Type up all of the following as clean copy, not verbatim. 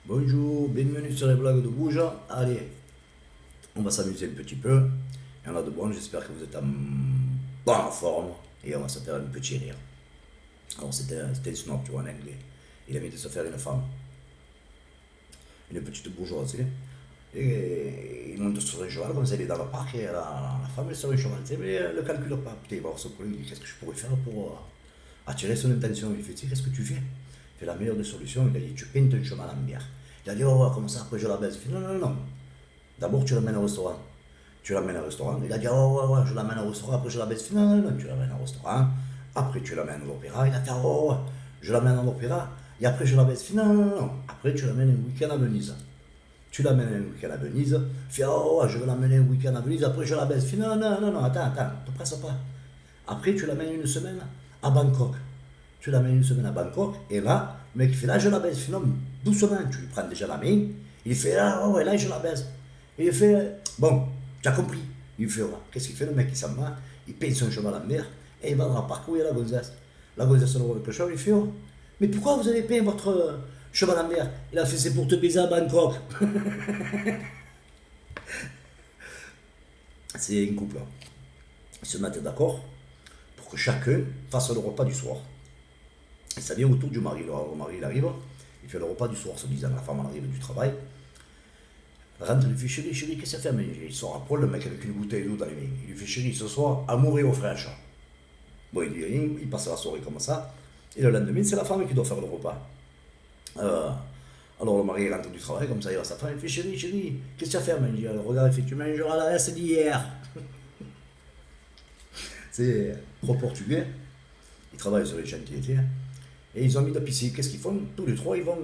Bonjour, bienvenue sur les blagues de Bouge. Allez, on va s'amuser un petit peu. Il y en a de bon, j'espère que vous êtes en bonne forme. Et on va se faire un petit rire. Alors c'était un snob, tu vois, en anglais. Il avait de se faire une femme. Une petite bourgeoisie. Et il monte sur un cheval, comme ça il est dans le parc, et la femme est sur un cheval. Tu sais, mais elle ne calcule pas. Putain, il va voir son collègue, il dit qu'est-ce que je pourrais faire pour attirer son intention. Il fait, tu sais, qu'est-ce que tu fais? Il fait la meilleure des solutions, il a dit, tu peins ton cheval en bière. Il a dit, oh, ouais, comment ça, après je la baise? Il fait, non, non, non. D'abord, tu l'amènes au restaurant. Tu l'amènes au restaurant. Il a dit, oh, ouais, ouais, je l'amène au restaurant, après je la baise. Il fait, non, non, non, tu l'amènes au restaurant. Après, tu l'amènes à l'opéra. Il a dit, oh, ouais, je l'amène à l'opéra. Et après, je la baise. Il fait, non, non, non, non. Après, tu l'amènes un week-end à Venise. Tu l'amènes un week-end à Venise. Il fait, oh, ouais, je vais l'amener un week-end à Venise. Après, je la baise. Il fait, non, non, non, non, attends, ne te presse pas. Après, tu l'amènes une semaine à Bangkok. Tu l'amènes une semaine à Bangkok. Et là, le mec, il fait, là, je la baise. Il fait, non, doucement, tu lui prends déjà la main. Il fait, ah ouais, là, je la baise. Et il fait, bon, tu as compris. Il fait, ouais. Qu'est-ce qu'il fait? Le mec, il s'en va, il paye son cheval en mer, et il va dans le parc où il y a la gonzesse. La gonzesse, elle voit avec le cheval, il fait, oh, mais pourquoi vous avez payé votre cheval en mer? Il a fait, c'est pour te baiser à Bangkok. C'est un couple. Ils se mettent d'accord pour que chacun fasse le repas du soir. Et ça vient autour du mari. Alors, le mari, il arrive, il fait le repas du soir, se disant, la femme, elle arrive du travail. Rentre, il lui fait chérie, chérie, qu'est-ce que ça fait à manger? Il sort à poil, le mec avec une bouteille d'eau dans les mains. Il lui fait chérie, ce soir, amour et eau fraîche. Bon, il dit rien, il passe la soirée comme ça. Et le lendemain, c'est la femme qui doit faire le repas. Euh, alors le mari rentre du travail, comme ça, il va à sa femme, il fait chérie, chérie, qu'est-ce que tu as fait à manger? Alors regarde, il fait tu mangeras la reste d'hier. C'est trop portugais. Ils travaillent sur les chantiers. Et ils ont mis de pisser. Qu'est-ce qu'ils font? Tous les trois, ils vont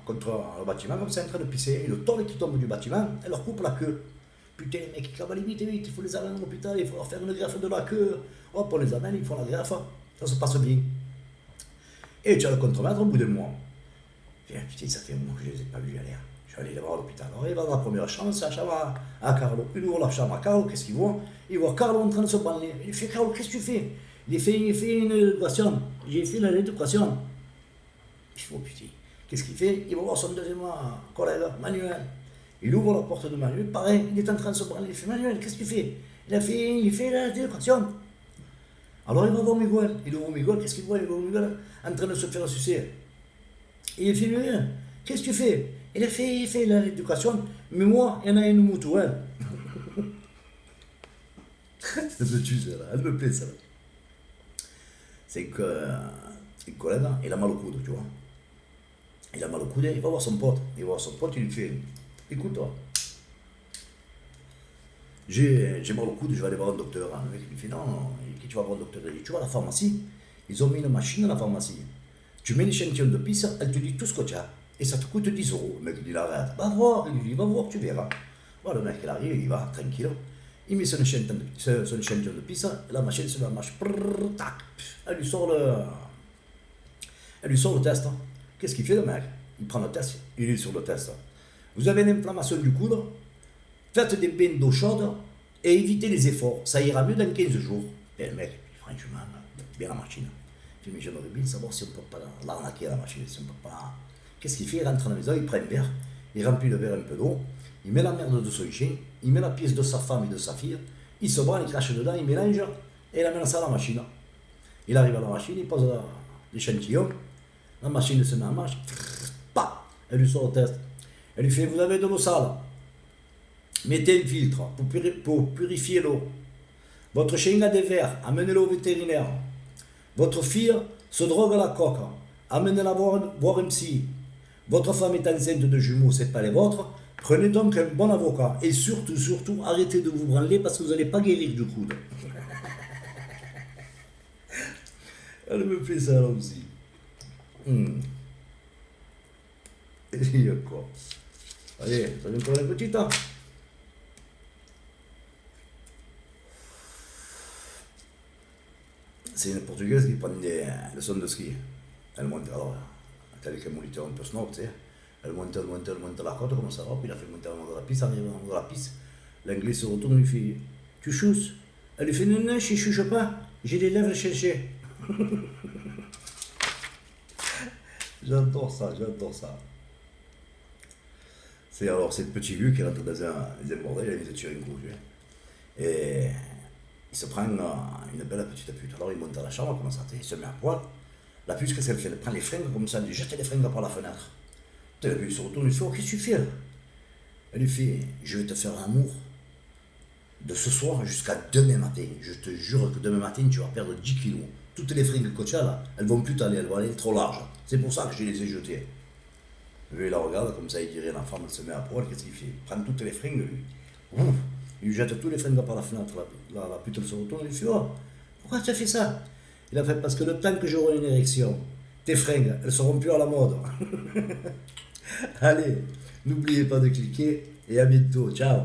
contre le bâtiment, comme ça, en train de pisser. Et le tôle qui tombe du bâtiment, elle leur coupe la queue. Putain, les mecs, ils cavalent vite, vite, il faut les amener à l'hôpital, il faut leur faire une greffe de la queue. Hop, on les amène, ils font la greffe. Ça se passe bien. Et tu as le contremaître au bout d'un mois. Putain, ça fait un mois que je les ai pas vus aller. Je suis allé les voir à l'hôpital. Alors, il va dans la première chambre, c'est la chambre à Carlo. Il ouvre la chambre à Carlo, qu'est-ce qu'il voit? Il voit Carlo en train de se branler. Il fait, Carlo, qu'est-ce que tu fais? Il fait une éducation. J'ai fait l'éducation. Il fait, oh putain, qu'est-ce qu'il fait? Il va voir son deuxième collègue, Manuel. Il ouvre la porte de Manuel, pareil, il est en train de se branler. Il fait, Manuel, qu'est-ce que tu fais? Il fait l'éducation. Alors il va voir Miguel. Il ouvre Miguel, qu'est-ce qu'il voit? Il voit Miguel en train de se faire sucer. Et il fait, Miguel, qu'est-ce que tu fais? Il fait l'éducation, mais moi, il y en a une moutou, hein. Elle me tue, celle-là, elle me plaît, celle-là. C'est que un collègue, il a mal au coude, tu vois. Il a mal au coude, il va voir son pote. Il va voir son pote, il lui fait, écoute, toi, j'ai mal au coude, je vais aller voir un docteur. Le mec, il lui fait, non, non, qui tu vas voir un docteur? Il dit, tu vois, à la pharmacie, ils ont mis une machine à la pharmacie. Tu mets l'échantillon de pisse, elle te dit tout ce que tu as. Et ça te coûte 10 euros. Le mec, il dit, arrête, va voir. Il dit, va voir, tu verras. Voilà, le mec, il arrive, il va, tranquille. Il met son échantillon de pisse, la machine se marche. Tac, elle lui sort le test. Qu'est-ce qu'il fait, le mec? Il prend le test, il est sur le test. Vous avez une inflammation du coude, faites des bains d'eau chaude et évitez les efforts. Ça ira mieux dans 15 jours. Et le mec, franchement, bien la machine. Il dit, mais j'aimerais bien savoir si on ne peut pas l'arnaquer à la machine, si on peut pas. Qu'est-ce qu'il fait? Il rentre à la maison, il prend un verre, il remplit le verre un peu d'eau, il met la merde de son chien, il met la pièce de sa femme et de sa fille, il se branle, il crache dedans, il mélange et il amène ça à la machine. Il arrive à la machine, il pose l'échantillon, la machine se met en marche, elle lui sort le test. Elle lui fait, vous avez de l'eau sale, mettez un filtre pour purifier l'eau. Votre chien a des vers, amenez-le au vétérinaire. Votre fille se drogue à la coque, amenez-la voir un psy. Votre femme est enceinte de jumeaux, c'est pas les vôtres. Prenez donc un bon avocat. Et surtout, surtout, arrêtez de vous branler parce que vous n'allez pas guérir du coude. Elle me fait ça là aussi. Et il y a quoi? Allez, ça vient encore une petite, hein? C'est une Portugaise qui prend des leçons de ski. Elle monte, alors, avec un moniteur un peu snob, tu sais. Elle monte la côte, comme ça, hop, il a fait monter en haut de la piste, arrive en haut de la piste. L'anglais se retourne et lui fait, tu chousses? Elle lui fait, non, non, je ne chouche pas, j'ai les lèvres cherchées. J'adore ça, j'adore ça. C'est le petit Luc qui rentre dans un bordel, il vient de tuer une couche. Et il se prend une belle petite pute. Alors il monte dans la chambre, comme ça, il se met à poil. La pute, qu'est-ce qu'elle fait? Elle prend les fringues comme ça, elle lui jette les fringues par la fenêtre. La pute se retourne, il lui fait: oh, qu'est-ce que tu fais là? Elle lui fait: je vais te faire l'amour de ce soir jusqu'à demain matin. Je te jure que demain matin, tu vas perdre 10 kilos. Toutes les fringues que tu as là, elles vont plus t'aller, elles vont aller trop larges. C'est pour ça que je les ai jetées. Lui, il la regarde, comme ça, il dit rien. La femme, elle se met à poil, qu'est-ce qu'il fait? Il prend toutes les fringues, lui. Ouf, il lui jette tous les fringues par la fenêtre. La pute, elle se retourne, il lui fait: oh, pourquoi tu as fait ça? Il a fait: parce que le temps que j'aurai une érection, tes fringues, elles seront plus à la mode. Allez, n'oubliez pas de cliquer et à bientôt. Ciao.